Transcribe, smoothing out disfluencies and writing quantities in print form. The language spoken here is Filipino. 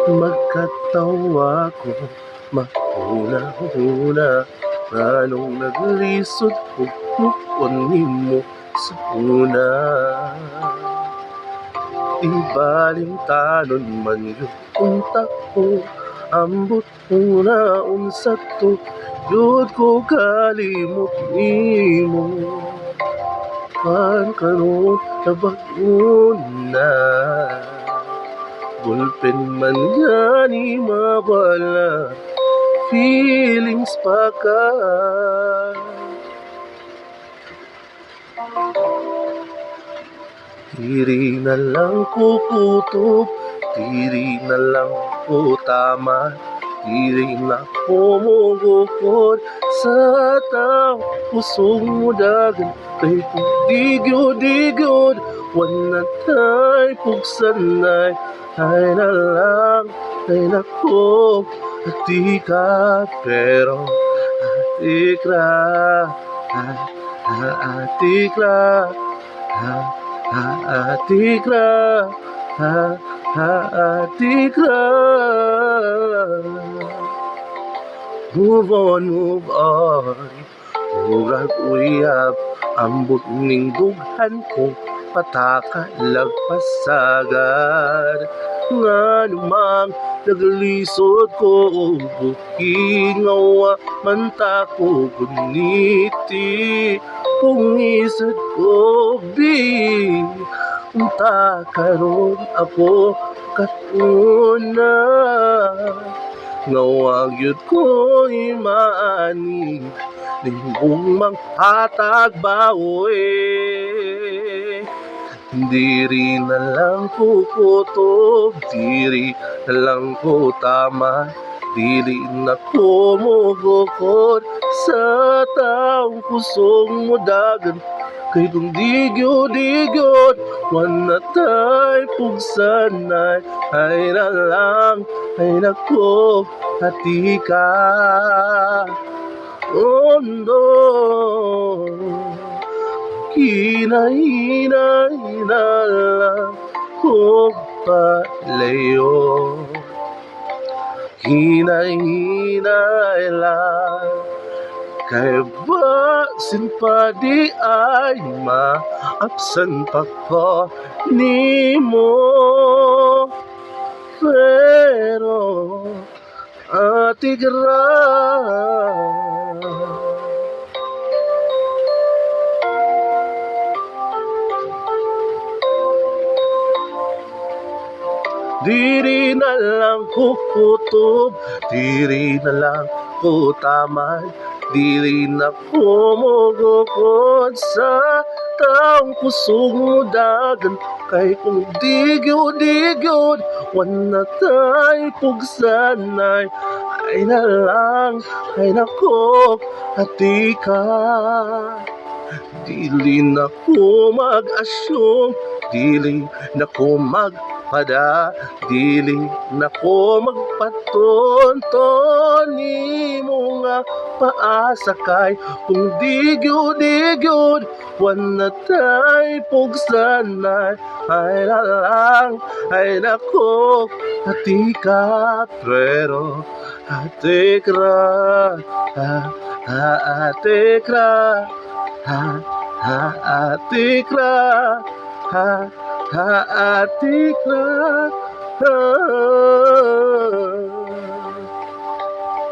Magkatawa ko mahuna-huna, anong naglisod ko nimo sa una. Ibaling tanon man yung tako, ambot ko na unsa to, yun ko kalimot nimo. Karon nabag-on na, bulpen man gani mawala, feelings pa ka. Diri na lang ko kutob, diri na lang ko tama, diri na ko mugukod sa tao pusong mudagan. Kay kung digyod, wala tay pugsanay, ay na lang, ay nako, ati ka, pero ati ka, ati ka, ati ka, ati ka. Move on, murag uyab, ambot ning dughan ko, pataka lagpasagad. Nga namang naglisod ko, bukingawa manta ko guniti, pungisad ko bi, unta karon ako katuna. Ngawag yun ko'y maani, limbong manghatag bawi. Diri na lang ko kutob, diri na lang ko tama, dili na ko mugukod sa taong pusong mudagan. Kay kung digyod, wala tay pugsanay, ay na lang, ay nako, hati ka. Oh no, hinahinay na lang ko palayo, hinahinay lang. Kay basin pa di ay maapsan pa ko nimo, pero atigra. Diri na lang ko kutob, diri na lang ko tamad, dili na ko mugukod sa taong pusong mudagan. Kay kung digyod, wala tay pugsanay, ay na lang, ay nako, hati ka. Dili na ko mag-asyong, dili na ko magpada, dili na ko magpatonton nimo nga paasa. Kay kung digyod, wala tay pugsanay, ay na lang, ay nako, hati ka, pero hati ka, hati ka, ati ka, ati ka.